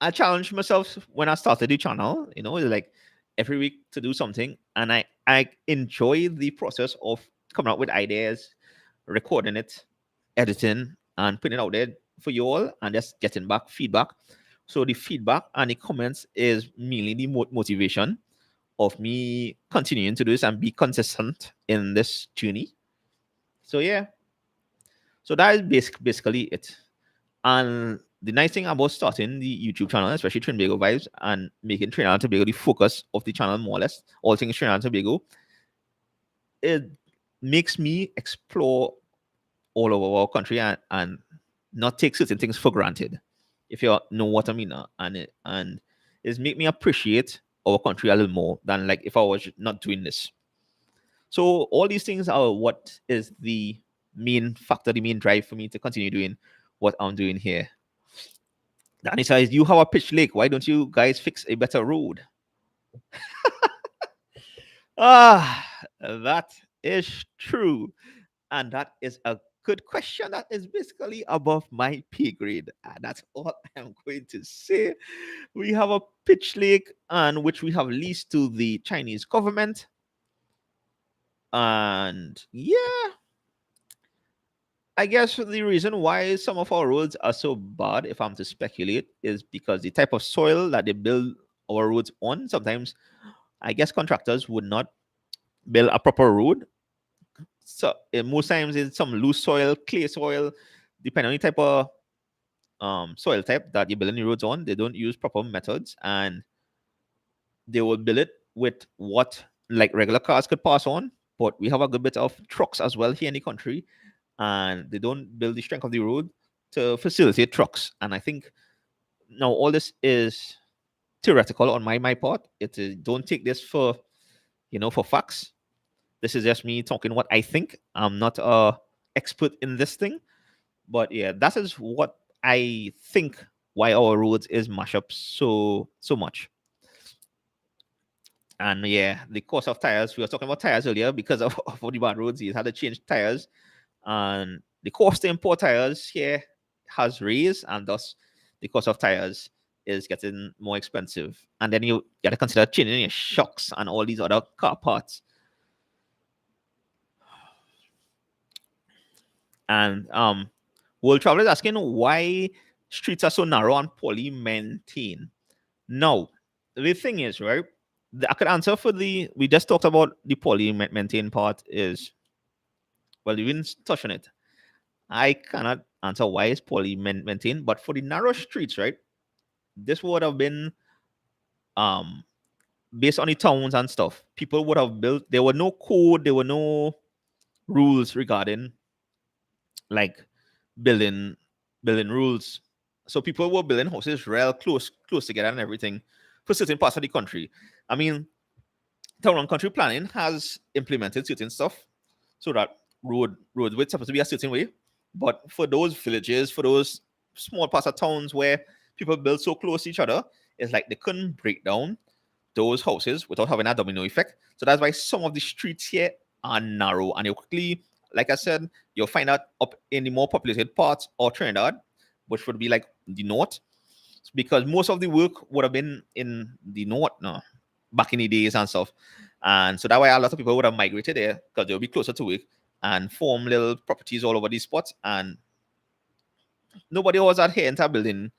I challenged myself when I started the channel, like every week to do something. And I enjoy the process of coming up with ideas, recording it, editing, and putting it out there for you all and just getting back feedback. So the feedback and the comments is mainly the motivation of me continuing to do this and be consistent in this journey. So yeah, so that is basically it. And the nice thing about starting the YouTube channel, especially Trinbago Vibes, and making Trinidad and Tobago the focus of the channel, more or less, all things Trinidad and Tobago, it makes me explore all over our country and not take certain things for granted, if you know what I mean. And it's make me appreciate our country a little more than like if I was not doing this. So all these things are what is the main factor, the main drive for me to continue doing what I'm doing here. Danny says, you have a pitch lake. Why don't you guys fix a better road? Ah, that is true. And that is a good question. That is basically above my pay grade. And that's all I'm going to say. We have a pitch lake, and which we have leased to the Chinese government. And yeah, I guess the reason why some of our roads are so bad, if I'm to speculate, is because the type of soil that they build our roads on. Sometimes I guess contractors would not build a proper road. So most times it's some loose soil, clay soil, depending on the type of soil type that you're building the roads on. They don't use proper methods, and they will build it with what like regular cars could pass on. But we have a good bit of trucks as well here in the country, and they don't build the strength of the road to facilitate trucks. And I think now all this is theoretical on my part. It is, don't take this for for facts. This is just me talking what I think. I'm not a expert in this thing, but yeah, that is what I think why our roads is mash up so much. And yeah, the cost of tires. We were talking about tires earlier because of the bad roads. You had to change tires, and the cost to import tires here has raised, and thus the cost of tires is getting more expensive. And then you got to consider changing your shocks and all these other car parts. And World Traveler is asking why streets are so narrow and poorly maintained. Now, the thing is, right? I could answer for the we just talked about the poorly maintained part is well, you didn't touch on it. I cannot answer why it's poorly maintained, but for the narrow streets, right? This would have been um based on the towns and stuff. People would have built. There were no code. There were no rules regarding like building building rules. So people were building houses real close together and everything for certain parts of the country. I mean, town and country planning has implemented certain stuff so that road width supposed to be a certain way. But for those villages, for those small parts of towns where people build so close to each other, it's like they couldn't break down those houses without having a domino effect. So that's why some of the streets here are narrow, and you quickly, like I said, you'll find that up in the more populated parts of Trinidad, which would be like the north, because most of the work would have been in the north no, back in the days and stuff. And so that way a lot of people would have migrated there because they'll be closer to work and form little properties all over these spots. And nobody was adhering to building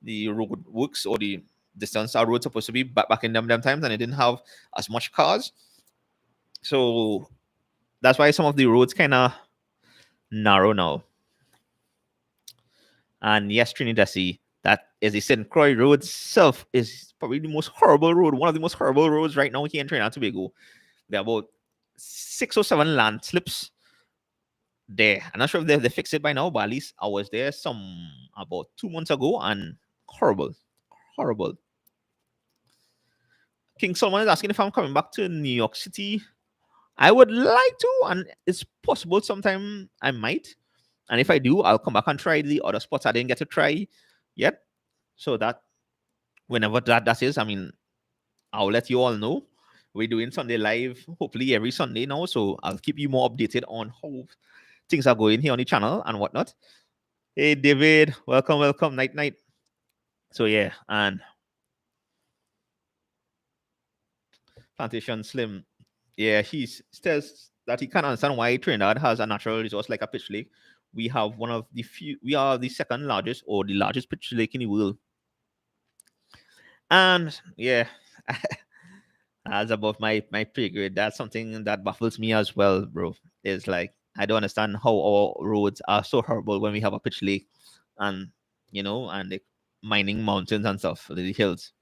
the road works or the distance our road supposed to be back in them times, and it didn't have as much cars. So that's why some of the roads kind of narrow now. And yes, Trinidad, That is the St. Croix Road itself is probably the most horrible road, one of the most horrible roads right now here in Trinidad and Tobago. There are about 6 or 7 landslips there. I'm not sure if they fixed it by now, but at least I was there some about 2 months ago and horrible, horrible. King Solomon is asking if I'm coming back to New York City. I would like to, and it's possible sometime I might. And if I do, I'll come back and try the other spots I didn't get to try yet. So that whenever that is, I mean, I'll let you all know. We're doing Sunday live, hopefully every Sunday now. So I'll keep you more updated on how things are going here on the channel and whatnot. Hey David, welcome, welcome, night night. So yeah, and Plantation Slim, yeah, he says that he can't understand why Trinidad has a natural resource like a pitch lake. We have one of the few. We are the second largest or the largest pitch lake in the world. And yeah, that's above my pay grade. That's something that baffles me as well, bro. It's like I don't understand how our roads are so horrible when we have a pitch lake, and and the mining mountains and stuff, the hills.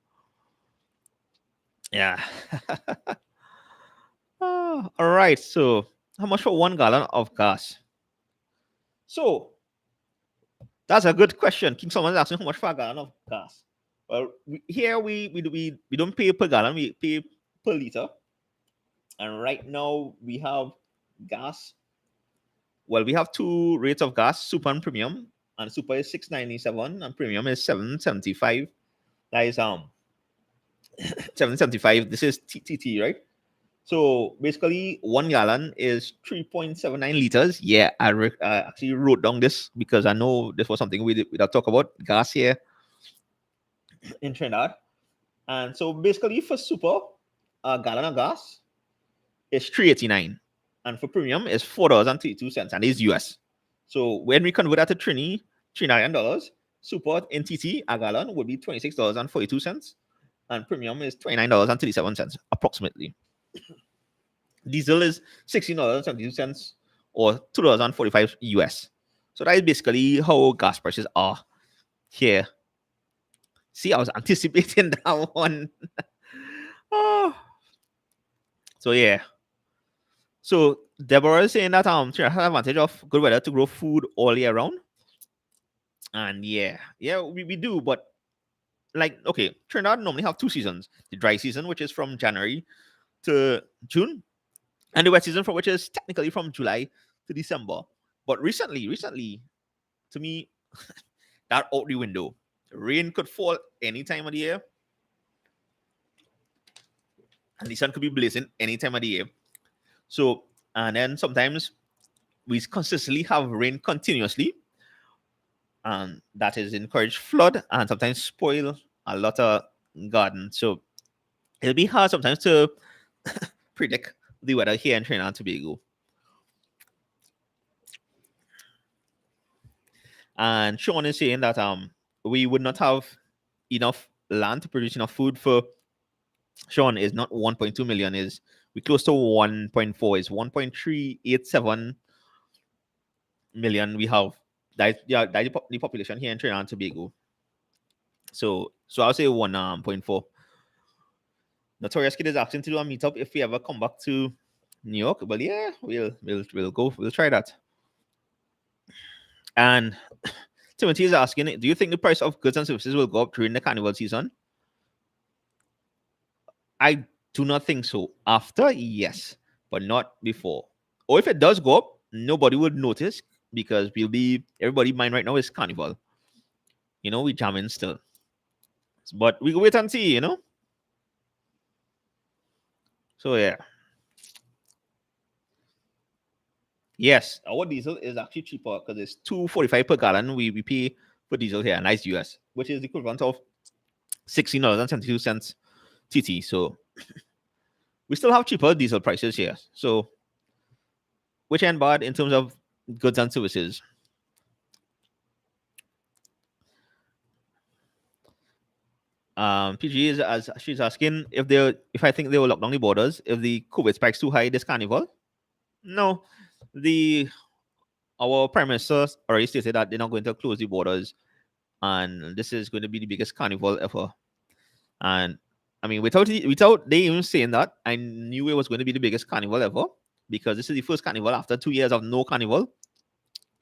Yeah. All right. So, how much for 1 gallon of gas? So, that's a good question. King someone's asking how much for a gallon of gas. Well, here we don't pay per gallon, we pay per liter. And right now we have gas. Well, we have two rates of gas, super and premium. And super is 6.97 and premium is 7.75. That is 7.75. This is TTT, right? So basically, 1 gallon is 3.79 liters. Yeah, I actually wrote down this because I know this was something we did talk about gas here in Trinidad. And so basically, for super, a gallon of gas is 3.89, and for premium is $4.32, and it's US. So when we convert that to Trinidadian dollars, super in TT a gallon would be $26.42, and premium is $29.37 approximately. Diesel is $16.72 or $2.45 US. So that is basically how gas prices are here. See, I was anticipating that one. Oh. So yeah. So Deborah is saying that Trinidad has advantage of good weather to grow food all year round. And yeah, we do, but like okay, Trinidad normally have 2 seasons. The dry season, which is from January to June, and the wet season for which is technically from July to December. But recently, to me, that out the window. Rain could fall any time of the year, and the sun could be blazing any time of the year. So, and then sometimes we consistently have rain continuously, and that is encourage flood and sometimes spoil a lot of gardens. So it'll be hard sometimes to predict the weather here in Trinidad and Tobago. And Sean is saying that we would not have enough land to produce enough food for Sean is not 1.2 million, is we close to 1.4, is 1.387 million we have. That's the population here in Trinidad and Tobago. So I'll say 1.4. Notorious Kid is asking to do a meetup if we ever come back to New York. But yeah, we'll go. We'll try that. And Timothy is asking, do you think the price of goods and services will go up during the carnival season? I do not think so. After, yes, but not before. Or if it does go up, nobody would notice because everybody mind right now is carnival. We jamming still. But we go wait and see. So yeah. Yes, our diesel is actually cheaper because it's $2.45 per gallon. We pay for diesel here, nice US, which is the equivalent of $16.72 TT. So we still have cheaper diesel prices here. So which ain't bad in terms of goods and services. PG is as she's asking if I think they will lock down the borders if the COVID spikes too high this carnival. No, our prime minister already stated that they're not going to close the borders and this is going to be the biggest carnival ever. And I mean, without they even saying that, I knew it was going to be the biggest carnival ever, because this is the first carnival after 2 years of no carnival.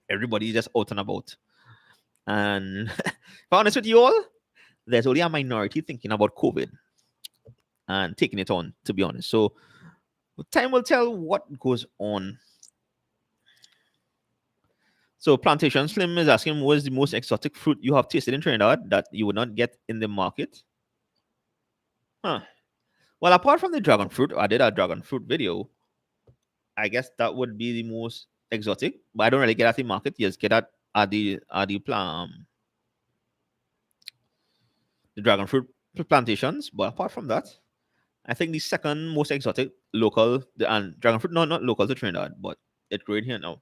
Everybody's just out and about. And if I'm honest with you all, there's only a minority thinking about COVID and taking it on, to be honest. So time will tell what goes on. So Plantation Slim is asking, what is the most exotic fruit you have tasted in Trinidad that you would not get in the market? Huh. Well, apart from the dragon fruit, I did a dragon fruit video. I guess that would be the most exotic, but I don't really get at the market. Yes, get at the dragon fruit plantations. But apart from that, I think the second most exotic local, and dragon fruit, no, not local to Trinidad, but it's growing here now,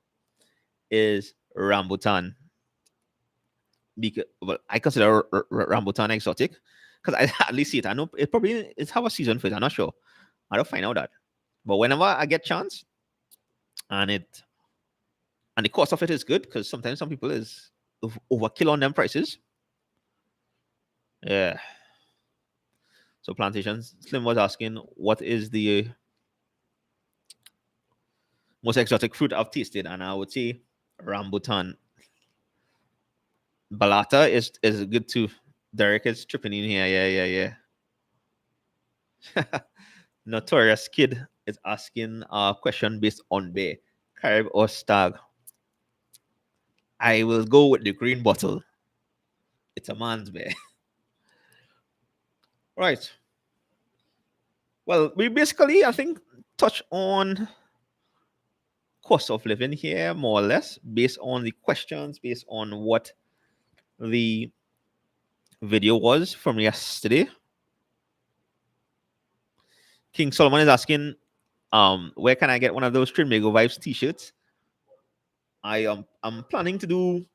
is rambutan. Because, well, I consider rambutan exotic because I hardly see it. I know it probably it's have a season for it. I'm not sure. I don't find out that. But whenever I get chance, and it and the cost of it is good, because sometimes some people is overkill on them prices. Yeah. So Plantations Slim was asking, what is the most exotic fruit I've tasted, and I would say rambutan. Balata is good too. Derek is tripping in here. Yeah. Notorious Kid is asking a question based on bear, carib or stag. I will go with the green bottle. It's a man's bear. Right. Well, we basically, I think, touch on cost of living here, more or less, based on the questions, based on what the video was from yesterday. King Solomon is asking, where can I get one of those Trinbago Vibes t-shirts? I'm planning to do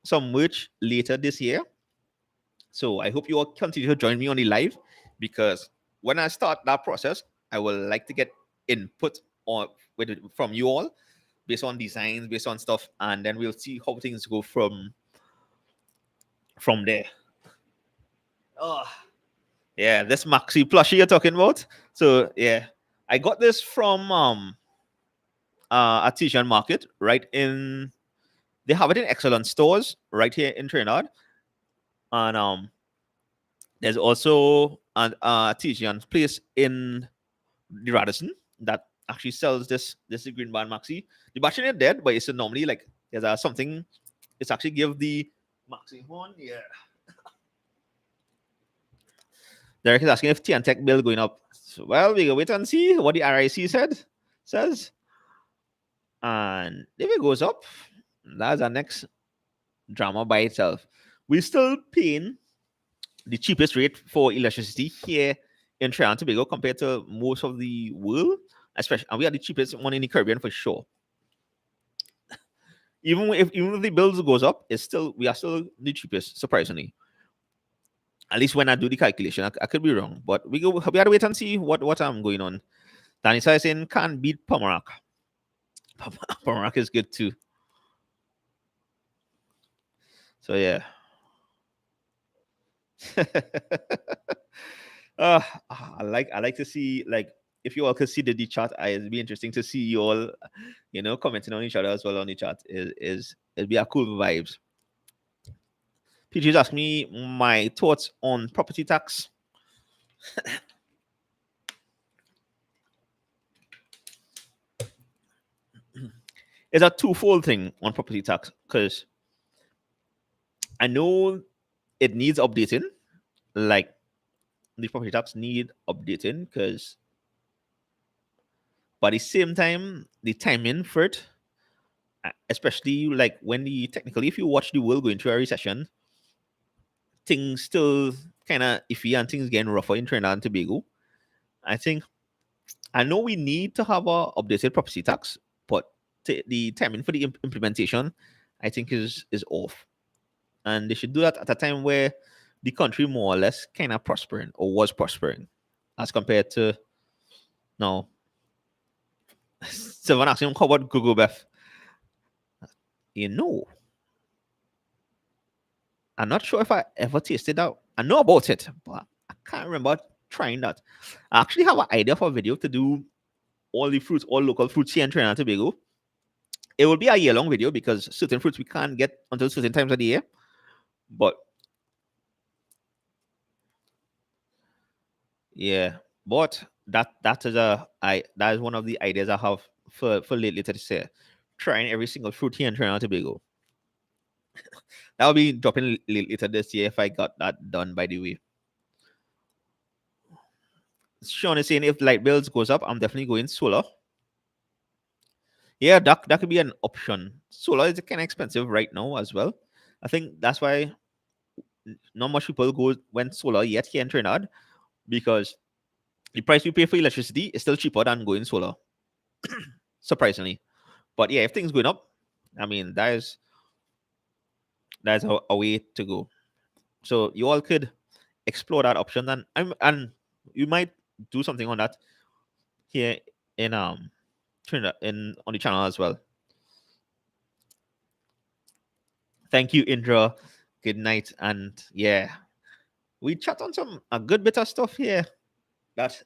some merch later this year. So I hope you all continue to join me on the live, because when I start that process, I will like to get input on from you all based on designs, based on stuff, and then we'll see how things go from there. Oh, yeah, this maxi plushie you're talking about. So yeah, I got this from Artesian Market, right in. They have it in excellent stores right here in Trinidad, and there's also an Artesian place in the Radisson that actually sells this green band maxi. The battery is dead, but it's normally like there's something. It's actually give the maxi one. Yeah. Derek is asking if Tech bill going up. So, well, we go wait and see what the RIC says. And if it goes up, that's our next drama by itself. We're still paying the cheapest rate for electricity here in Trinidad and Tobago compared to most of the world, especially, and we are the cheapest one in the Caribbean for sure. Even if the bills goes up, we are still the cheapest, surprisingly. At least when I do the calculation, I could be wrong, but we have to wait and see what I'm going on. Danny is saying can't beat Pomerak. Pomerak is good too. So yeah. I like to see, like, if you all could see the chat, it'd be interesting to see you all, commenting on each other as well on the chat. It'd be a cool vibes. PG's asked me my thoughts on property tax. It's a twofold thing on property tax, because I know it needs updating. Like, the property tax need updating, because but at the same time, the timing for it, especially like when technically, if you watch the world going through a recession, things still kind of iffy and things getting rougher in Trinidad and Tobago. I know we need to have a updated property tax, but the timing for the implementation, I think, is off, and they should do that at a time where the country more or less kind of prospering, or was prospering, as compared to now. Someone asking how about Google Beth? You know, I'm not sure if I ever tasted that. I know about it, but I can't remember trying that. I actually have an idea for a video to do all the fruits, all local fruits here in Trinidad and Tobago. It will be a year-long video because certain fruits we can't get until certain times of the year. But yeah, but that is one of the ideas I have for lately to say. Trying every single fruit here in Trinidad and Tobago. That will be dropping later this year if I got that done. By the way, Sean is saying if light bills goes up, I'm definitely going solar. Yeah, that could be an option. Solar is kind of expensive right now as well. I think that's why not much people went solar yet here in Trinidad because the price we pay for electricity is still cheaper than going solar, surprisingly. But yeah, if things going up, I mean that is a way to go. So you all could explore that option, and you might do something on that here in Trinidad in on the channel as well. Thank you, Indra. Good night, and yeah, we chat on some a good bit of stuff here. That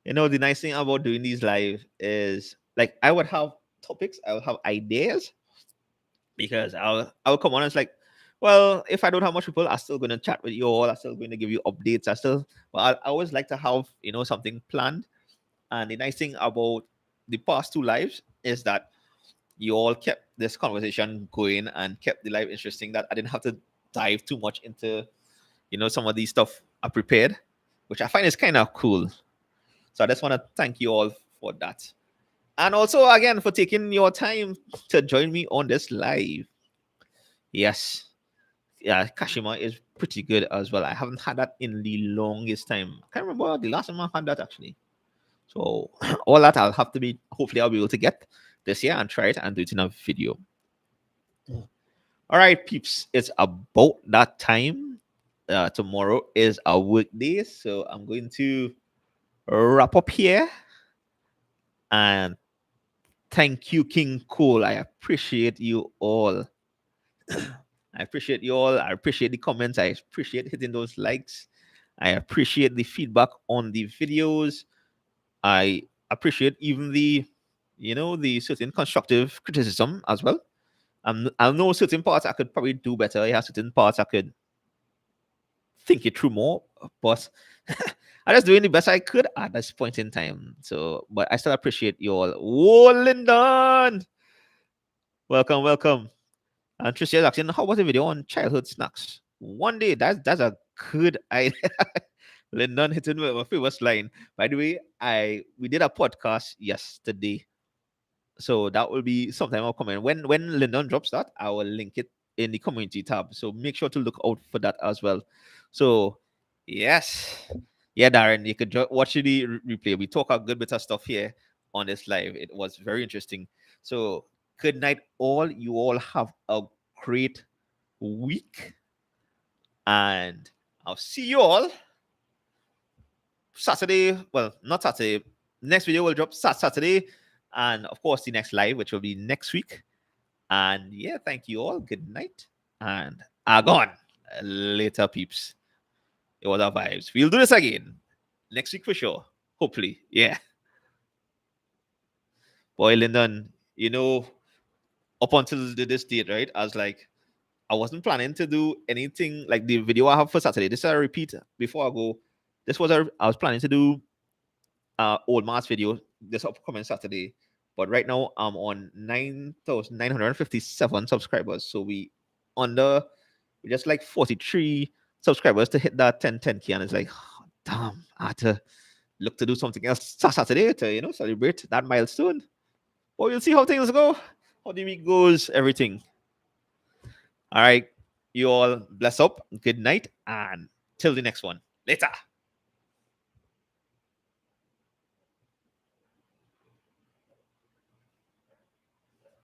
the nice thing about doing these live is like I would have topics, I would have ideas because I'll come on and it's like, well, if I don't have much people, I'm still gonna chat with you all. I'm still going to give you updates. I always like to have something planned. And the nice thing about the past two lives is that you all kept this conversation going and kept the live interesting. That I didn't have to dive too much into some of these stuff I prepared, which I find is kind of cool. So I just want to thank you all for that. And also, again, for taking your time to join me on this live. Yes. Yeah, Kashima is pretty good as well. I haven't had that in the longest time. I can't remember the last time I had that actually. So all that I'll have to be hopefully I'll be able to get this year and try it and do it in a video. All right, peeps. It's about that time. Tomorrow is a work day, so I'm going to wrap up here. And thank you, King Cole. I appreciate you all. I appreciate you all. I appreciate the comments. I appreciate hitting those likes. I appreciate the feedback on the videos. I appreciate even the certain constructive criticism as well. I know certain parts I could probably do better. I have certain parts I could think it through more, but I just doing the best I could at this point in time. So, but I still appreciate you all. Whoa, Lyndon! Welcome, welcome. And Tricia is asking, how was the video on childhood snacks? One day, that's a good idea. Lyndon hitting with my famous line. By the way, we did a podcast yesterday, so that will be sometime I'll comment. When Lyndon drops that, I will link it in the community tab. So make sure to look out for that as well. So yes, yeah, Darren, you could watch the replay. We talk a good bit of stuff here on this live. It was very interesting. So good night, all. You all have a great week, and I'll see you all Saturday. Well, not Saturday. Next video will drop Saturday, and of course the next live, which will be next week. And yeah, thank you all. Good night, and gone later, peeps. It was our vibes. We'll do this again next week for sure. Hopefully, yeah. Boy, Lyndon, up until this date, right? I wasn't planning to do anything like the video I have for Saturday. This is a repeat before I go. I was planning to do old mass video this upcoming Saturday. But right now I'm on 9,957 subscribers. So we just like 43 subscribers to hit that 10K. And it's like, oh, damn, I had to look to do something else Saturday to celebrate that milestone. But we'll see how things go, how the week goes, everything. All right. You all bless up. Good night. And till the next one. Later.